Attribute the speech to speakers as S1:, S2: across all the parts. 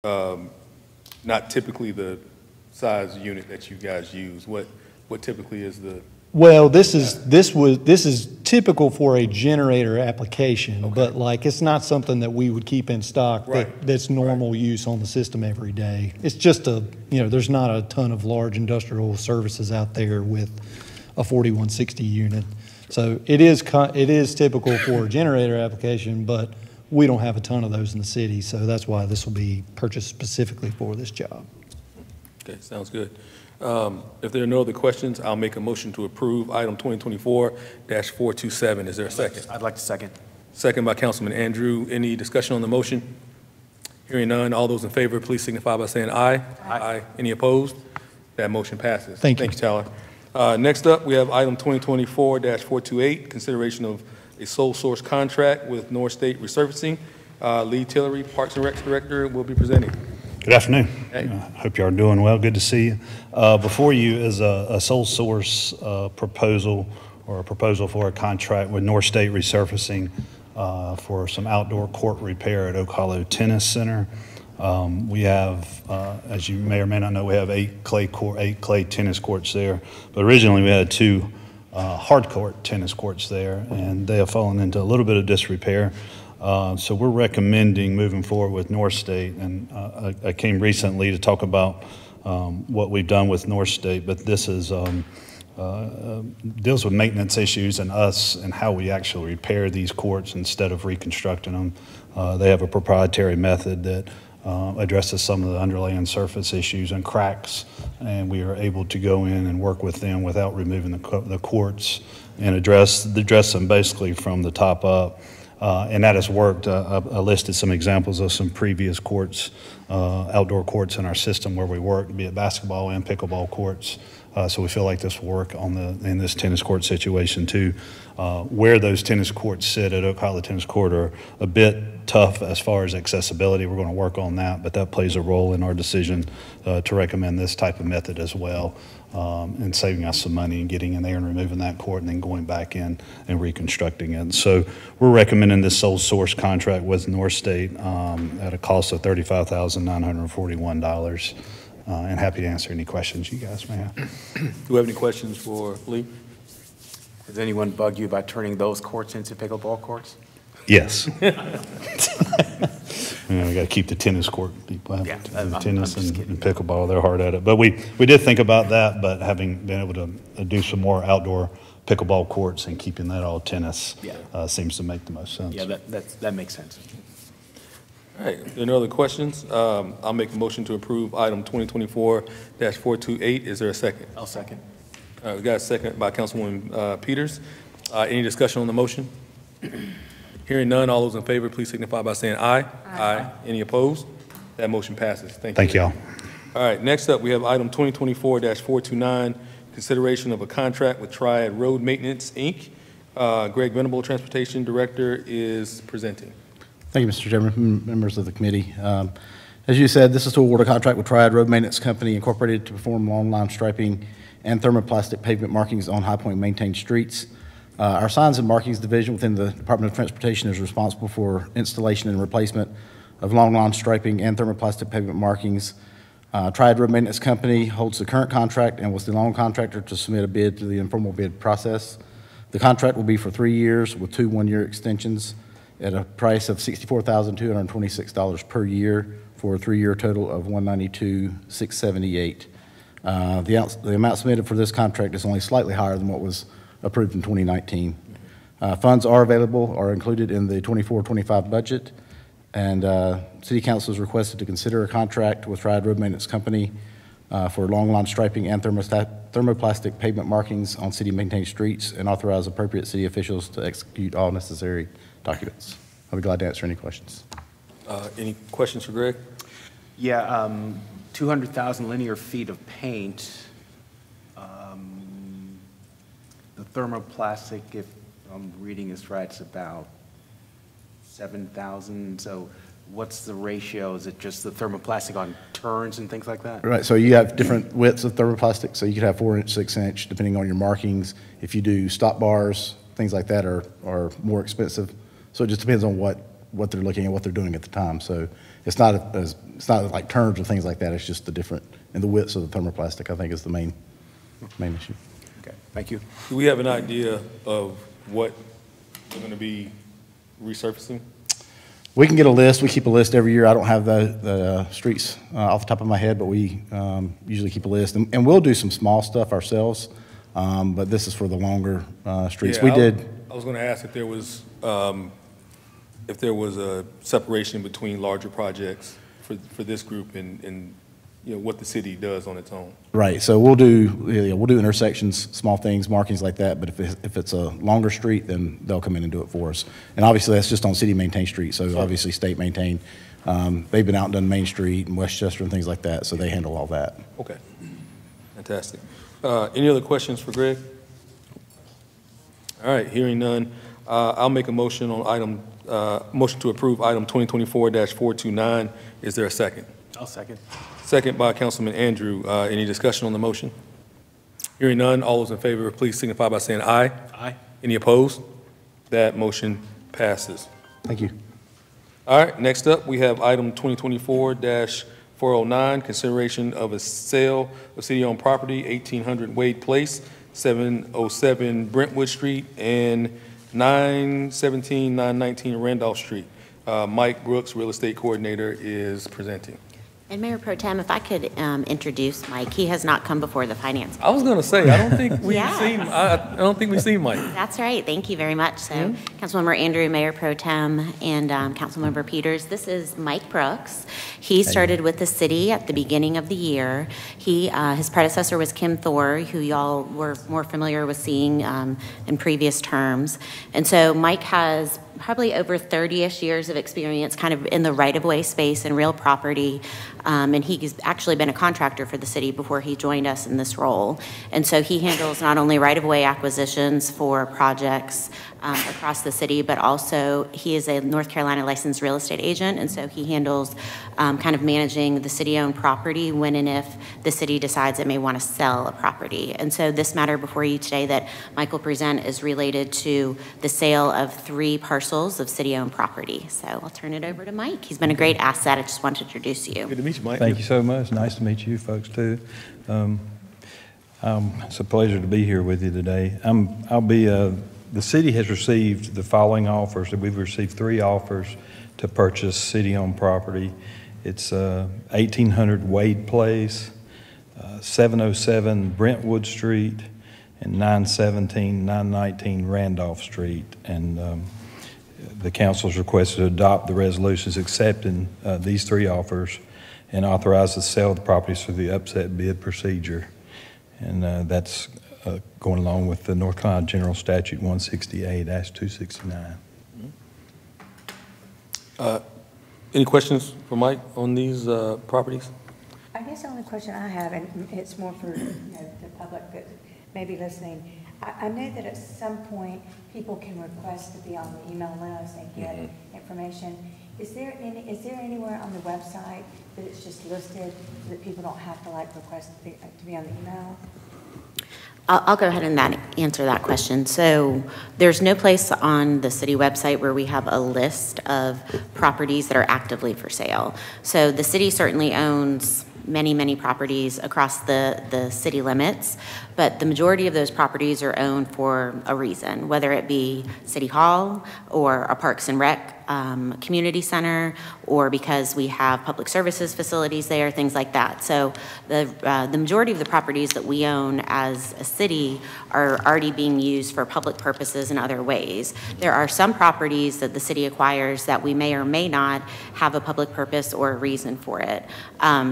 S1: not typically the size unit that you guys use? What typically is the?
S2: Well, this is typical for a generator application,
S1: Okay.
S2: but like it's not something that we would keep in stock
S1: Right.
S2: that's normal use on the system every day. It's just there's not a ton of large industrial services out there with a 4160 unit. So it is typical for a generator application, but we don't have a ton of those in the city, so that's why this will be purchased specifically for this job.
S1: Okay, sounds good. If there are no other questions, I'll make a motion to approve item 2024-427. Is there a second?
S3: I'd like to second.
S1: Second by Councilman Andrew. Any discussion on the motion? Hearing none, all those in favor, please signify by saying aye.
S3: Aye.
S1: Any opposed? That motion passes.
S2: Thank you.
S1: Thank you, Tyler. Next up, we have item 2024-428, consideration of a sole source contract with North State Resurfacing. Lee Tillery, Parks and Rec Director, will be presenting.
S4: Good afternoon.
S1: Hey.
S4: Hope you are doing well. Good to see you. Before you is a sole source proposal or a proposal for a contract with North State Resurfacing for some outdoor court repair at Oak Hollow Tennis Center. We have, as you may or may not know, we have eight clay tennis courts there. But originally we had two hard court tennis courts there, and they have fallen into a little bit of disrepair. So we're recommending moving forward with North State, and I came recently to talk about what we've done with North State, but this is deals with maintenance issues and us and how we actually repair these courts instead of reconstructing them. They have a proprietary method that addresses some of the underlying surface issues and cracks, and we are able to go in and work with them without removing the courts and address them basically from the top up. And that has worked. I listed some examples of some previous courts, outdoor courts in our system where we worked, be it basketball and pickleball courts. So we feel like this will work in this tennis court situation too. Where those tennis courts sit at Oak Hollow Tennis Court are a bit tough as far as accessibility. We're going to work on that, but that plays a role in our decision to recommend this type of method as well, and saving us some money and getting in there and removing that court and then going back in and reconstructing it. So we're recommending this sole source contract with North State at a cost of $35,941. And happy to answer any questions you guys may have.
S1: Do we have any questions for Lee?
S3: Does anyone bug you about turning those courts into pickleball courts?
S4: Yes. We got to keep the tennis court. People have tennis and pickleball. They're hard at it. But we did think about that, but having been able to do some more outdoor pickleball courts and keeping that all tennis seems to make the most sense.
S3: Yeah, that makes sense.
S1: All right, if there are no other questions, I'll make a motion to approve item 2024-428. Is there a second?
S3: I'll second.
S1: All right, we got a second by Councilwoman Peters. Any discussion on the motion? Hearing none, all those in favor, please signify by saying aye. Aye. Any opposed? That motion passes. Thank you.
S4: Thank y'all.
S1: All right, next up, we have item 2024-429, consideration of a contract with Triad Road Maintenance, Inc. Greg Venable, Transportation Director, is presenting.
S5: Thank you, Mr. Chairman, members of the committee. As you said, this is to award a contract with Triad Road Maintenance Company Incorporated to perform long line striping and thermoplastic pavement markings on High Point maintained streets. Our Signs and Markings Division within the Department of Transportation is responsible for installation and replacement of long line striping and thermoplastic pavement markings. Triad Road Maintenance Company holds the current contract and was the loan contractor to submit a bid through the informal bid process. The contract will be for 3 years with 2 one-year extensions at a price of $64,226 per year for a 3-year total of $192,678. The amount submitted for this contract is only slightly higher than what was approved in 2019. Funds are included in the 24-25 budget, and City Council is requested to consider a contract with Triad Road Maintenance Company for long line striping and thermoplastic pavement markings on city maintained streets and authorize appropriate city officials to execute all necessary documents. I'll be glad to answer any questions.
S1: Any questions for Greg?
S3: Yeah, 200,000 linear feet of paint. The thermoplastic, if I'm reading this right, it's about 7,000. So what's the ratio? Is it just the thermoplastic on turns and things like that?
S5: Right, so you have different widths of thermoplastic. So you could have 4-inch, 6-inch, depending on your markings. If you do stop bars, things like that are more expensive. So it just depends on what they're looking at, what they're doing at the time. So it's not like turns or things like that. It's just the different, and the widths of the thermoplastic, I think, is the main issue.
S3: Okay, thank you.
S1: Do we have an idea of what we're going to be resurfacing?
S5: We can get a list. We keep a list every year. I don't have the streets off the top of my head, but we usually keep a list. And we'll do some small stuff ourselves, but this is for the longer streets.
S1: Yeah, I was going to ask if there was a separation between larger projects for this group and what the city does on its own.
S5: Right. So we'll do intersections, small things, markings like that. But if it's a longer street, then they'll come in and do it for us. And obviously that's just on city maintained streets. So obviously state maintained. They've been out and done Main Street and Westchester and things like that. So they handle all that.
S1: Okay. Fantastic. Any other questions for Greg? All right. Hearing none, I'll make a motion on motion to approve item 2024-429. Is there a second?
S3: I'll second.
S1: Second by Councilman Andrew. Any discussion on the motion? Hearing none, all those in favor, please signify by saying aye.
S3: Aye.
S1: Any opposed? That motion passes.
S5: Thank you.
S1: All right, next up, we have item 2024-409, consideration of a sale of city-owned property, 1800 Wade Place, 707 Brentwood Street, and 917, 919 Randolph Street. Mike Brooks, Real Estate Coordinator, is presenting.
S6: And Mayor Pro Tem, if I could introduce Mike. He has not come before the Finance.
S1: I was going to say, I don't think we've
S6: Yeah.
S1: seen. I don't think we've seen Mike.
S6: That's right. Thank you very much. So, Councilmember Andrew, Mayor Pro Tem, and Councilmember Peters, this is Mike Brooks. He started with the city at the beginning of the year. His predecessor was Kim Thor, who y'all were more familiar with seeing in previous terms. And so Mike has probably over 30-ish years of experience kind of in the right-of-way space and real property. And he's actually been a contractor for the city before he joined us in this role. And so he handles not only right-of-way acquisitions for projects across the city, but also he is a North Carolina licensed real estate agent. And so he handles kind of managing the city-owned property when and if the city decides it may want to sell a property. And so this matter before you today that Mike will present is related to the sale of 3 parcels of city-owned property. So I'll turn it over to Mike. He's been a great asset. I just wanted to introduce you.
S1: Good to meet you, Mike.
S7: Thank you so much. Nice to meet you folks too. It's a pleasure to be here with you today. The city has received the following offers. We've received 3 offers to purchase city-owned property. It's 1800 Wade Place, 707 Brentwood Street, and 917, 919 Randolph Street. And the council's requested to adopt the resolutions accepting these 3 offers and authorize the sale of the properties through the upset bid procedure. And that's going along with the North Carolina General Statute 168-269.
S1: Any questions for Mike on these properties?
S8: I guess the only question I have, and it's more for the public that may be listening, I know that at some point people can request to be on the email list and get information. Is there anywhere on the website that it's just listed so that people don't have to request to be on the email?
S6: I'll go ahead and answer that question. So there's no place on the city website where we have a list of properties that are actively for sale. So the city certainly owns many, many properties across the city limits, but the majority of those properties are owned for a reason, whether it be City Hall or a Parks and Rec community center, or because we have public services facilities there, things like that. So the majority of the properties that we own as a city are already being used for public purposes in other ways. There are some properties that the city acquires that we may or may not have a public purpose or a reason for it.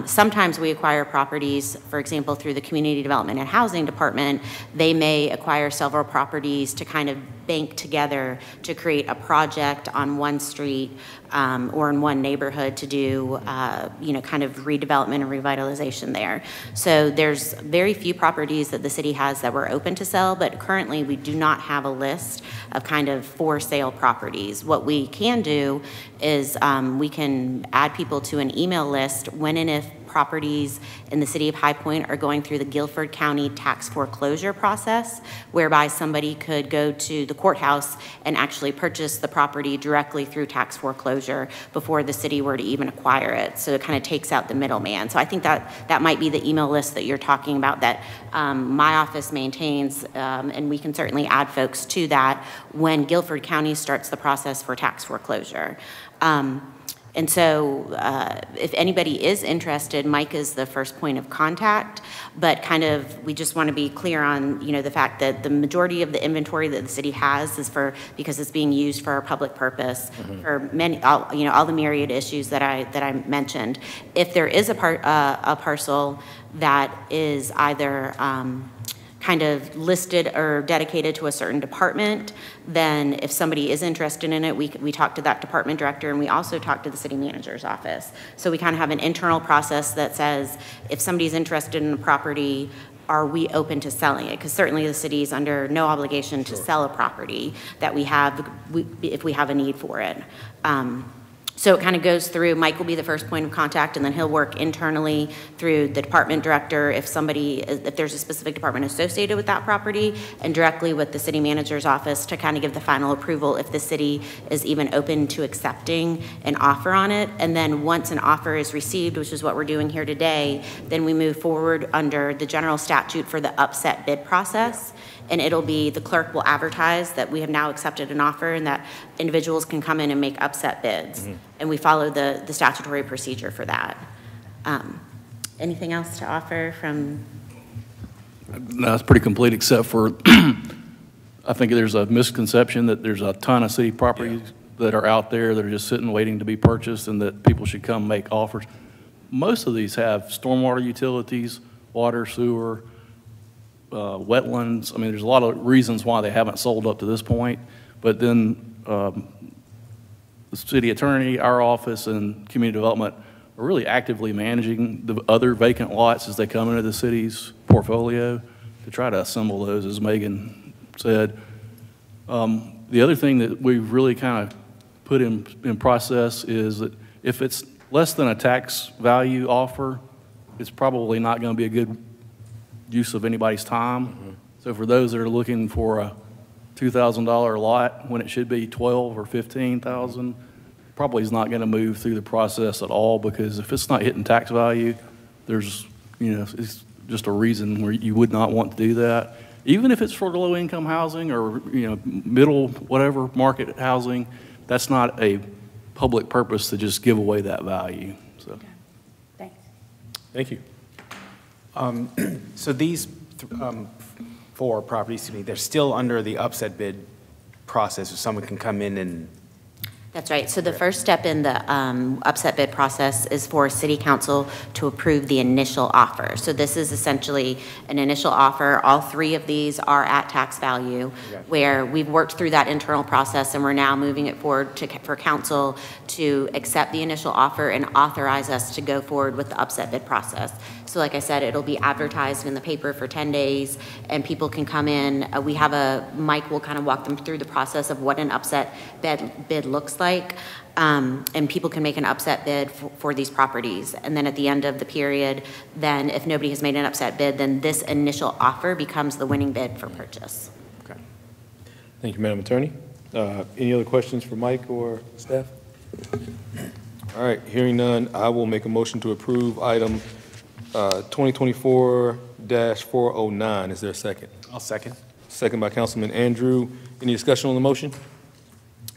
S6: Sometimes we acquire properties, for example, through the Community Development and Housing Department. They may acquire several properties to kind of bank together to create a project on one street or in one neighborhood to do, kind of redevelopment and revitalization there. So there's very few properties that the city has that we're open to sell, but currently we do not have a list of kind of for sale properties. What we can do is we can add people to an email list when and if properties in the city of High Point are going through the Guilford County tax foreclosure process, whereby somebody could go to the courthouse and actually purchase the property directly through tax foreclosure before the city were to even acquire it. So it kind of takes out the middleman. So I think that might be the email list that you're talking about that my office maintains, and we can certainly add folks to that when Guilford County starts the process for tax foreclosure. And so if anybody is interested, Mike is the first point of contact, but kind of we just want to be clear on, you know, the fact that the majority of the inventory that the city has is because it's being used for a public purpose for many, all the myriad issues that I mentioned. If there is a parcel that is either kind of listed or dedicated to a certain department, then if somebody is interested in it, we talk to that department director, and we also talk to the city manager's office. So we kind of have an internal process that says, if somebody's interested in a property, are we open to selling it? Because certainly the city is under no obligation to sell a property that we have, if we have a need for it. So it kind of goes through, Mike will be the first point of contact, and then he'll work internally through the department director if there's a specific department associated with that property, and directly with the city manager's office to kind of give the final approval if the city is even open to accepting an offer on it. And then once an offer is received, which is what we're doing here today, then we move forward under the general statute for the upset bid process. And it'll be, the clerk will advertise that we have now accepted an offer and that individuals can come in and make upset bids. And we follow the statutory procedure for that. Anything else to offer from?
S9: No, it's pretty complete, except for I think there's a misconception that there's a ton of city properties that are out there that are just sitting waiting to be purchased and that people should come make offers. Most of these have stormwater utilities, water, sewer, wetlands. I mean, there's a lot of reasons why they haven't sold up to this point, but then the city attorney, our office, and community development are really actively managing the other vacant lots as they come into the city's portfolio to try to assemble those, as Megan said. The other thing that we've really kind of put in process is that if it's less than a tax value offer, it's probably not going to be a good use of anybody's time. So for those that are looking for a $2,000 lot when it should be $12,000 or $15,000, probably is not going to move through the process at all, because if it's not hitting tax value, there's, it's just a reason where you would not want to do that. Even if it's for low income housing or, middle, whatever market housing, that's not a public purpose to just give away that value. So.
S8: Okay. Thanks.
S1: Thank you.
S3: So these 4 properties, to me, they're still under the upset bid process, so someone can come in and...
S6: That's right. So the first step in the upset bid process is for city council to approve the initial offer. So this is essentially an initial offer. All 3 of these are at tax value, where we've worked through that internal process, and we're now moving it forward for council to accept the initial offer and authorize us to go forward with the upset bid process. So like I said, it'll be advertised in the paper for 10 days, and people can come in. Mike will kind of walk them through the process of what an upset bid looks like, and people can make an upset bid for these properties. And then at the end of the period, then if nobody has made an upset bid, then this initial offer becomes the winning bid for purchase.
S1: Okay. Thank you, Madam Attorney. Any other questions for Mike or staff? All right, hearing none, I will make a motion to approve item 2024-409. Is there a second?
S3: I'll second.
S1: Second by Councilman Andrew. Any discussion on the motion?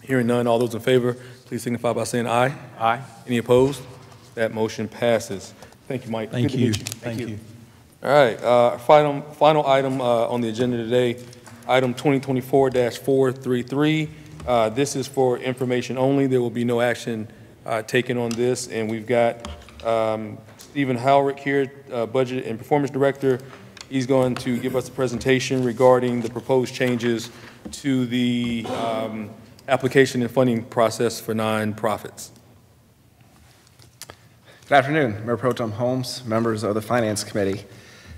S1: Hearing none, all those in favor, please signify by saying aye.
S3: Aye.
S1: Any opposed? That motion passes. Thank you, Mike.
S2: Thank
S1: Good to
S2: you.
S1: meet you.
S2: Thank you.
S1: All right, final item on the agenda today, item 2024-433. This is for information only. There will be no action taken on this, and we've got Stephen Howrick here, Budget and Performance Director. He's going to give us a presentation regarding the proposed changes to the application and funding process for nonprofits.
S10: Good afternoon, Mayor Pro Tem Holmes, members of the Finance Committee.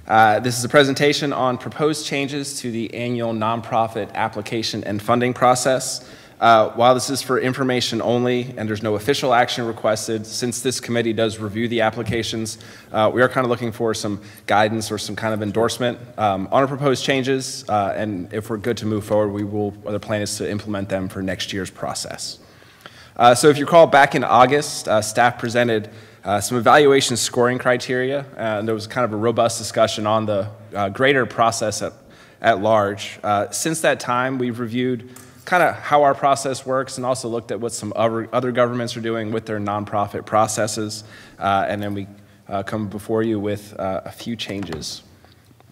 S10: This is a presentation on proposed changes to the annual nonprofit application and funding process. While this is for information only and there's no official action requested, since this committee does review the applications, we are kind of looking for some guidance or some kind of endorsement on our proposed changes. And if we're good to move forward, the plan is to implement them for next year's process. So if you recall, back in August, staff presented some evaluation scoring criteria, and there was kind of a robust discussion on the grader process at large. Since that time, we've reviewed kind of how our process works and also looked at what some other governments are doing with their nonprofit processes, and then we come before you with a few changes.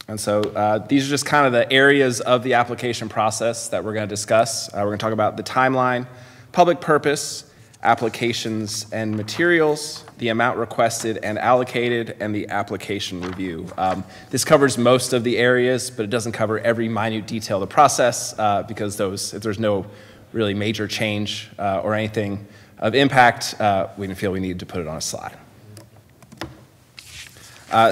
S10: And so these are just kind of the areas of the application process that we're going to discuss. We're going to talk about the timeline, public purpose, applications and materials, the amount requested and allocated, and the application review. This covers most of the areas, but it doesn't cover every minute detail of the process because if there's no really major change or anything of impact, we didn't feel we needed to put it on a slide.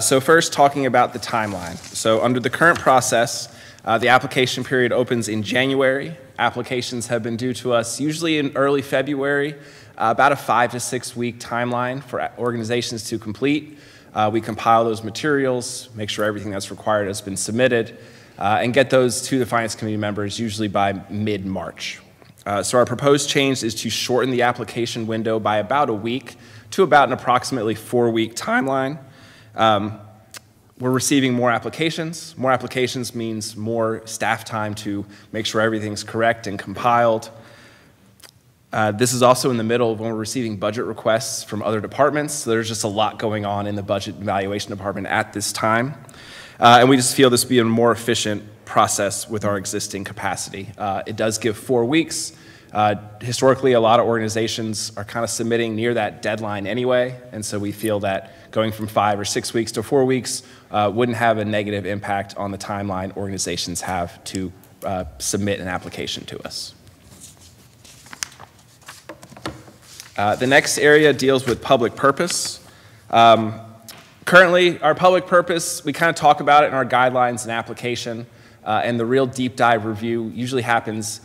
S10: So first, talking about the timeline. So under the current process, the application period opens in January. Applications have been due to us usually in early February, about a 5 to 6 week timeline for organizations to complete. We compile those materials, make sure everything that's required has been submitted, and get those to the Finance Committee members usually by mid-March. So our proposed change is to shorten the application window by about a week to about an approximately 4-week timeline. We're receiving more applications. More applications means more staff time to make sure everything's correct and compiled. This is also in the middle of when we're receiving budget requests from other departments. So there's just a lot going on in the budget evaluation department at this time. And we just feel this would be a more efficient process with our existing capacity. It does give 4 weeks. Historically, a lot of organizations are kind of submitting near that deadline anyway, and so we feel that going from 5 or 6 weeks to 4 weeks wouldn't have a negative impact on the timeline organizations have to submit an application to us. The next area deals with public purpose. Currently, our public purpose, we kind of talk about it in our guidelines and application, and the real deep dive review usually happens,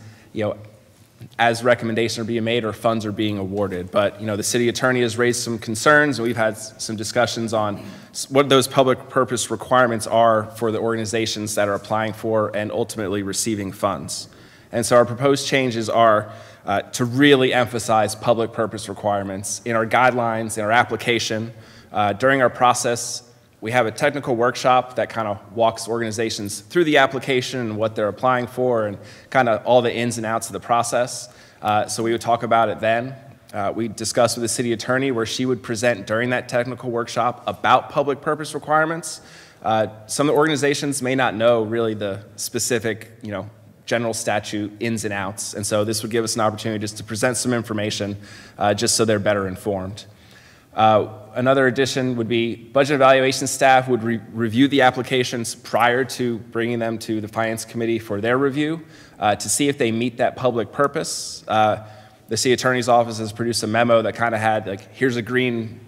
S10: as recommendations are being made or funds are being awarded. But, the city attorney has raised some concerns, and we've had some discussions on what those public purpose requirements are for the organizations that are applying for and ultimately receiving funds. And so our proposed changes are to really emphasize public purpose requirements in our guidelines, in our application. During our process, we have a technical workshop that kind of walks organizations through the application and what they're applying for and kind of all the ins and outs of the process. So we would talk about it then. We discussed with the city attorney where she would present during that technical workshop about public purpose requirements. Some of the organizations may not know really the specific, general statute ins and outs. And so this would give us an opportunity just to present some information just so they're better informed. Another addition would be budget evaluation staff would review the applications prior to bringing them to the Finance Committee for their review to see if they meet that public purpose. The city attorney's office has produced a memo that kind of had here's a green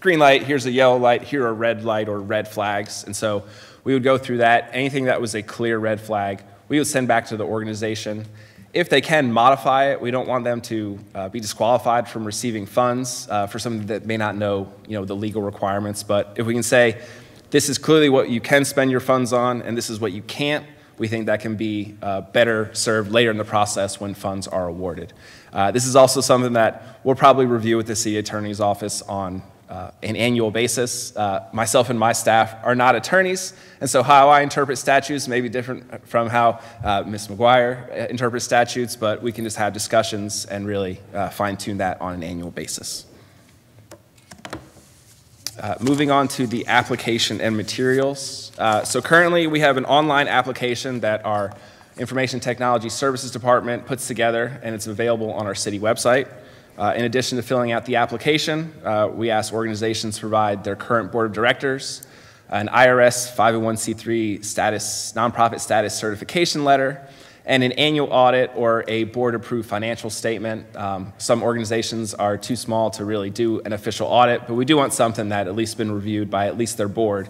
S10: light, here's a yellow light, here are red light or red flags. And so we would go through that. Anything that was a clear red flag, we would send back to the organization. If they can modify it, we don't want them to be disqualified from receiving funds for something that may not know, the legal requirements. But if we can say, this is clearly what you can spend your funds on, and this is what you can't, we think that can be better served later in the process when funds are awarded. This is also something that we'll probably review with the city attorney's office on an annual basis. Myself and my staff are not attorneys, and so how I interpret statutes may be different from how Ms. McGuire interprets statutes, but we can just have discussions and really fine-tune that on an annual basis. Moving on to the application and materials. So currently we have an online application that our Information Technology Services Department puts together, and it's available on our city website. In addition to filling out the application, we ask organizations to provide their current board of directors, an IRS 501c3 status, nonprofit status certification letter, and an annual audit or a board-approved financial statement. Some organizations are too small to really do an official audit, but we do want something that at least been reviewed by at least their board,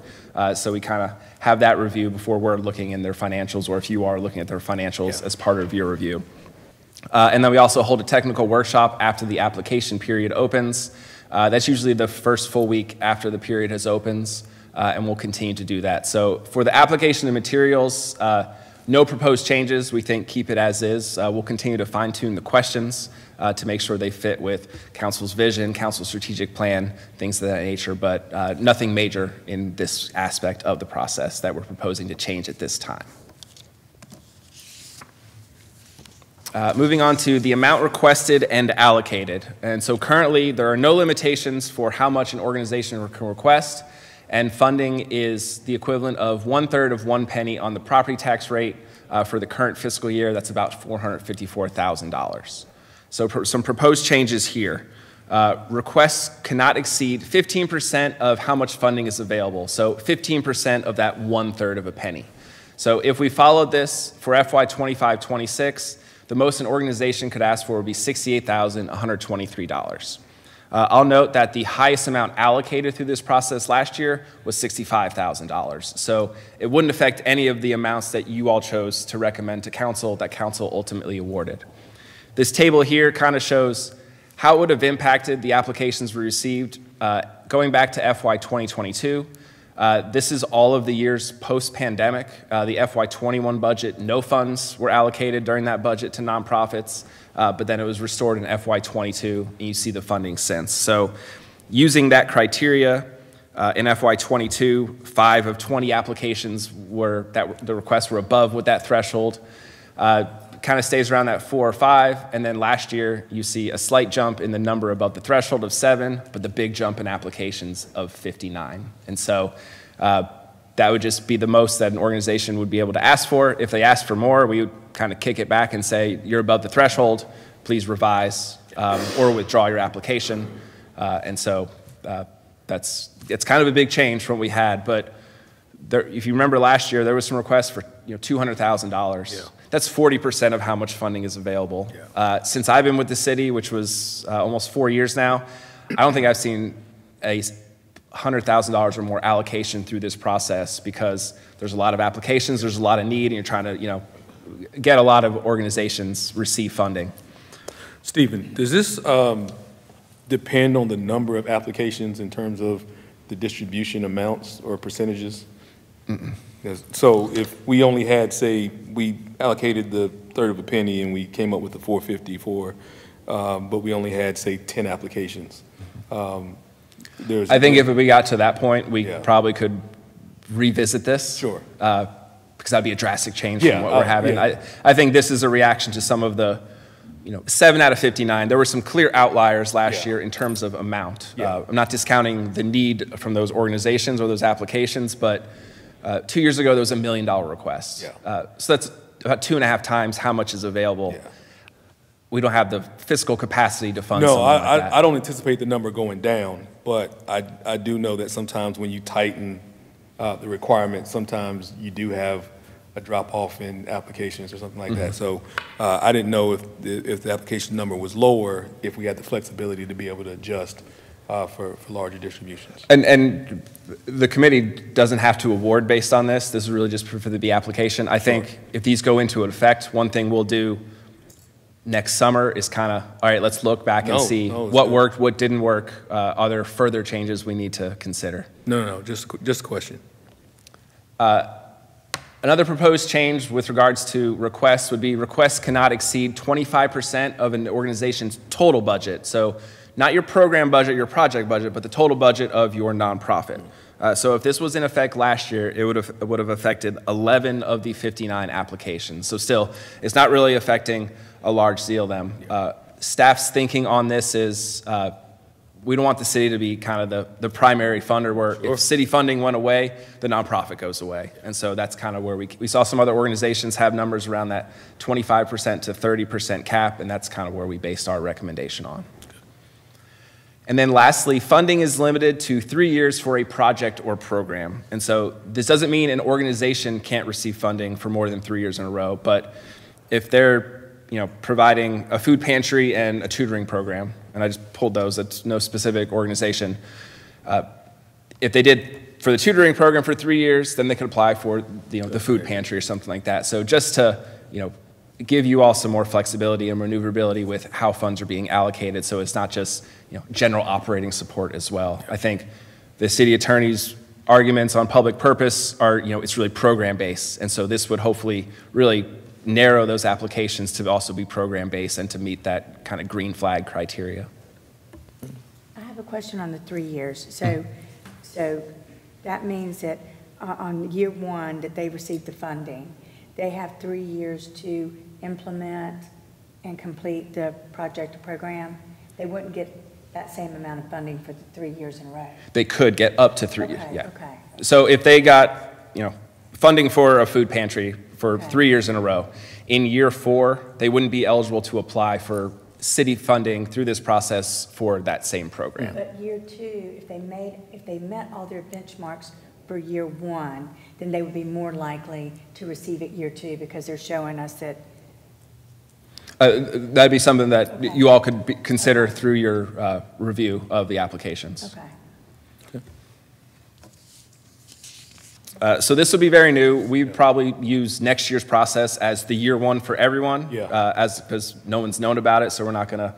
S10: so we kind of have that review before we're looking in their financials, or if you are looking at their financials as part of your review. And then we also hold a technical workshop after the application period opens. That's usually the first full week after the period has opens, and we'll continue to do that. So for the application of materials, no proposed changes. We think keep it as is. We'll continue to fine tune the questions to make sure they fit with council's vision, council's strategic plan, things of that nature, but nothing major in this aspect of the process that we're proposing to change at this time. Moving on to the amount requested and allocated. And so currently there are no limitations for how much an organization can request, and funding is the equivalent of 1/3 of 1 penny on the property tax rate for the current fiscal year. That's about $454,000. So some proposed changes here. Requests cannot exceed 15% of how much funding is available. So 15% of that 1/3 of a penny. So if we followed this for FY 25-26, the most an organization could ask for would be $68,123. I'll note that the highest amount allocated through this process last year was $65,000. So it wouldn't affect any of the amounts that you all chose to recommend to council that council ultimately awarded. This table here kind of shows how it would have impacted the applications we received going back to FY 2022. This is all of the years post-pandemic. The FY 21 budget, no funds were allocated during that budget to nonprofits, but then it was restored in FY 22, and you see the funding since. So using that criteria, in FY 22, 5 of 20 applications the requests were above with that threshold. Kind of stays around that 4 or 5, and then last year you see a slight jump in the number above the threshold of 7, but the big jump in applications of 59. And so that would just be the most that an organization would be able to ask for. If they asked for more, we would kind of kick it back and say, you're above the threshold, please revise or withdraw your application. And so it's kind of a big change from what we had, but if you remember last year, there was some requests for $200,000. Yeah. That's 40% of how much funding is available. Yeah. Since I've been with the city, which was almost 4 years now, I don't think I've seen a $100,000 or more allocation through this process because there's a lot of applications, there's a lot of need, and you're trying to get a lot of organizations receive funding.
S1: Stephen, does this depend on the number of applications in terms of the distribution amounts or percentages? Mm-mm. Yes. So if we only had, say, we allocated the 1/3 of a penny and we came up with the 454, but we only had, say, 10 applications. I
S10: think if we got to that point, we probably could revisit this.
S1: Sure.
S10: Because that'd be a drastic change from what we're having. I think this is a reaction to some of the, 7 out of 59. There were some clear outliers last year in terms of amount. I'm not discounting the need from those organizations or those applications, but 2 years ago, there was $1 million request. So that's about 2.5 times how much is available. Yeah. We don't have the fiscal capacity to fund something like that.
S1: I don't anticipate the number going down, but I do know that sometimes when you tighten the requirements, sometimes you do have a drop-off in applications or something like that. So I didn't know if the application number was lower, if we had the flexibility to be able to adjust for larger distributions.
S10: And the committee doesn't have to award based on this. This is really just for the application. I think if these go into effect, one thing we'll do next summer is kind of, all right, let's look back and see what worked, what didn't work. Are there further changes we need to consider?
S1: No, just a question.
S10: Another proposed change with regards to requests would be requests cannot exceed 25% of an organization's total budget. So not your program budget, your project budget, but the total budget of your nonprofit. So if this was in effect last year, it would have affected 11 of the 59 applications. So still, it's not really affecting a large deal then. Staff's thinking on this is we don't want the city to be kind of the primary funder where if city funding went away, the nonprofit goes away. And so that's kind of where we saw some other organizations have numbers around that 25% to 30% cap, and that's kind of where we based our recommendation on. And then lastly, funding is limited to 3 years for a project or program. And so this doesn't mean an organization can't receive funding for more than 3 years in a row, but if they're providing a food pantry and a tutoring program, and I just pulled those, it's no specific organization. If they did for the tutoring program for 3 years, then they could apply for the food pantry or something like that. So just to give you all some more flexibility and maneuverability with how funds are being allocated, so it's not just, general operating support as well. I think the city attorney's arguments on public purpose are, it's really program-based, and so this would hopefully really narrow those applications to also be program-based and to meet that kind of green flag criteria.
S8: I have a question on the 3 years. So that means that on year one that they receive the funding, they have 3 years to implement and complete the project or program. They wouldn't get that same amount of funding for the 3 years in a row.
S10: They could get up to 3 years,
S8: Okay,
S10: yeah.
S8: okay.
S10: So if they got, funding for a food pantry for 3 years in a row, in year 4, they wouldn't be eligible to apply for city funding through this process for that same program.
S8: But year 2, if they met all their benchmarks for year 1, then they would be more likely to receive it year 2 because they're showing us that.
S10: That'd be something that you all could consider through your review of the applications.
S8: Okay.
S10: So this will be very new. We'd probably use next year's process as the year 1 for everyone, because no one's known about it, so we're not going to,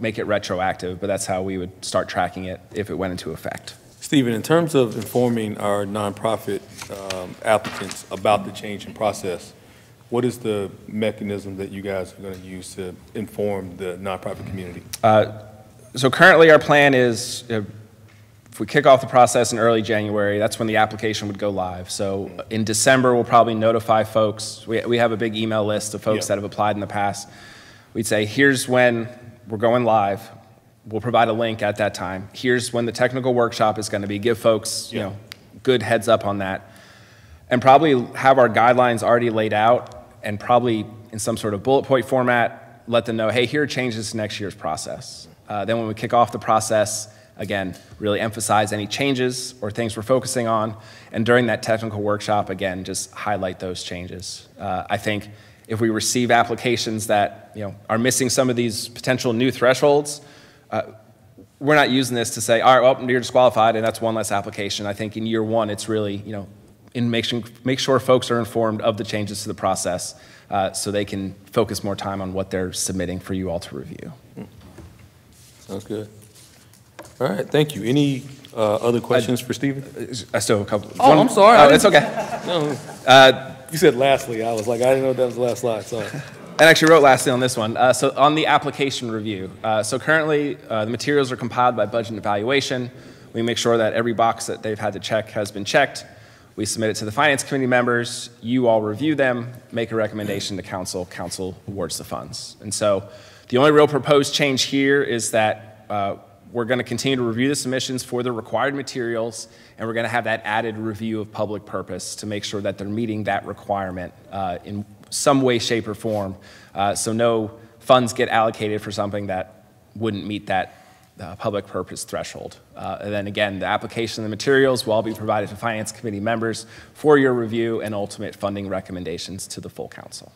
S10: make it retroactive. But that's how we would start tracking it if it went into effect.
S1: Stephen, in terms of informing our nonprofit applicants about the change in process, what is the mechanism that you guys are going to use to inform the nonprofit community?
S10: So currently our plan is, if we kick off the process in early January, that's when the application would go live. So in December, we'll probably notify folks. We have a big email list of folks that have applied in the past. We'd say, here's when we're going live. We'll provide a link at that time. Here's when the technical workshop is going to be. Give folks, good heads up on that. And probably have our guidelines already laid out and probably in some sort of bullet point format, let them know, hey, here are changes to next year's process. Then when we kick off the process, again, really emphasize any changes or things we're focusing on. And during that technical workshop, again, just highlight those changes. I think if we receive applications that are missing some of these potential new thresholds, we're not using this to say, all right, well, you're disqualified, and that's one less application. I think in year 1, it's really, make sure folks are informed of the changes to the process so they can focus more time on what they're submitting for you all to review.
S1: Sounds good. All right, thank you. Any other questions for Stephen?
S10: I still have a couple.
S1: Oh, I'm sorry.
S10: Oh, it's okay.
S1: No. You said lastly. I was like, I didn't know that was the last slide. Sorry.
S10: I actually wrote lastly on this one. So on the application review, so currently the materials are compiled by Budget and Evaluation. We make sure that every box that they've had to check has been checked. We submit it to the Finance Committee members. You all review them, make a recommendation to Council. Council awards the funds. And so the only real proposed change here is that we're going to continue to review the submissions for the required materials, and we're going to have that added review of public purpose to make sure that they're meeting that requirement in some way, shape, or form. So no funds get allocated for something that wouldn't meet that public purpose threshold. And then again, the application and the materials will all be provided to Finance Committee members for your review and ultimate funding recommendations to the full council.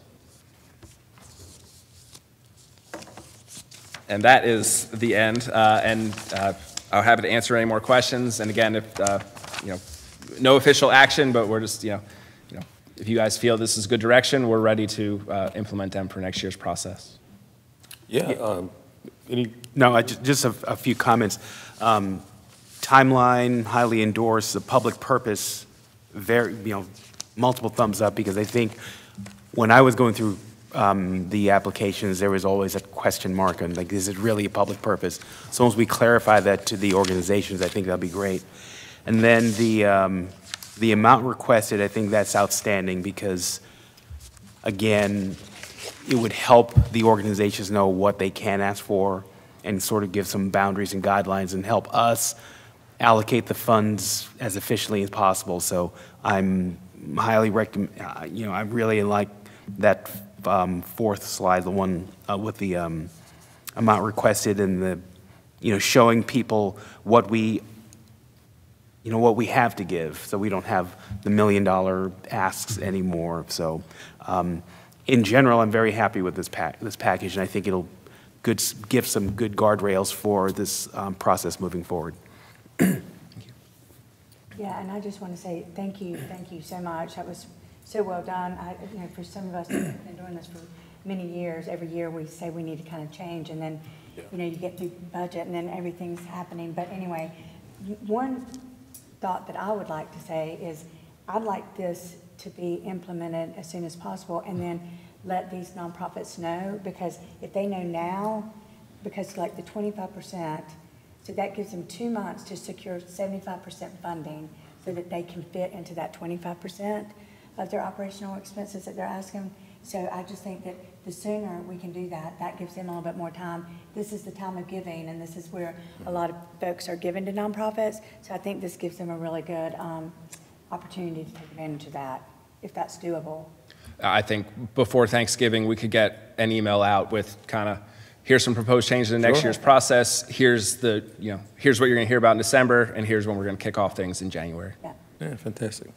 S10: And that is the end. I'm happy to answer any more questions. And again, if no official action, but we're just if you guys feel this is good direction, we're ready to implement them for next year's process.
S1: Yeah.
S3: No, just a few comments. Timeline, highly endorsed. The public purpose, very multiple thumbs up, because I think when I was going through the applications, there was always a question mark on, like, is it really a public purpose? So once we clarify that to the organizations, I think that'll be great. And then the amount requested, I think that's outstanding, because, again, it would help the organizations know what they can ask for and sort of give some boundaries and guidelines and help us allocate the funds as efficiently as possible. So I'm highly recommend, I really like that fourth slide, the one with the amount requested and the, showing people what we, what we have to give, so we don't have the $1 million asks anymore. So in general, I'm very happy with this package, and I think it'll give some good guardrails for this process moving forward.
S8: Yeah, and I just want to say thank you so much. That was so well done. For some of us who've been doing this for many years, every year we say we need to kind of change, and then, you know, you get through budget, and then everything's happening. But anyway, one thought that I would like to say is, I'd like this to be implemented as soon as possible, and then let these nonprofits know, because if they know now, because like the 25%, so that gives them 2 months to secure 75% funding so that they can fit into that 25% of their operational expenses that they're asking. So I just think that the sooner we can do that, that gives them a little bit more time. This is the time of giving, and this is where a lot of folks are giving to nonprofits. So I think this gives them a really good opportunity to take advantage of that, if that's doable.
S10: I think before Thanksgiving, we could get an email out with kind of, here's some proposed changes in next year's process. Here's the, you know, here's what you're going to hear about in December, and here's when we're going to kick off things in January.
S1: Yeah, fantastic.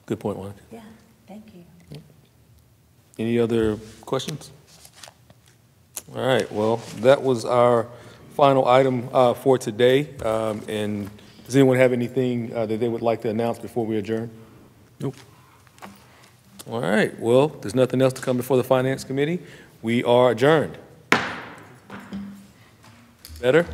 S1: Good point, Monica.
S8: Yeah, thank you.
S1: Any other questions? All right, well, that was our final item for today. And does anyone have anything that they would like to announce before we adjourn? Nope. All right, well, there's nothing else to come before the Finance Committee. We are adjourned. Better?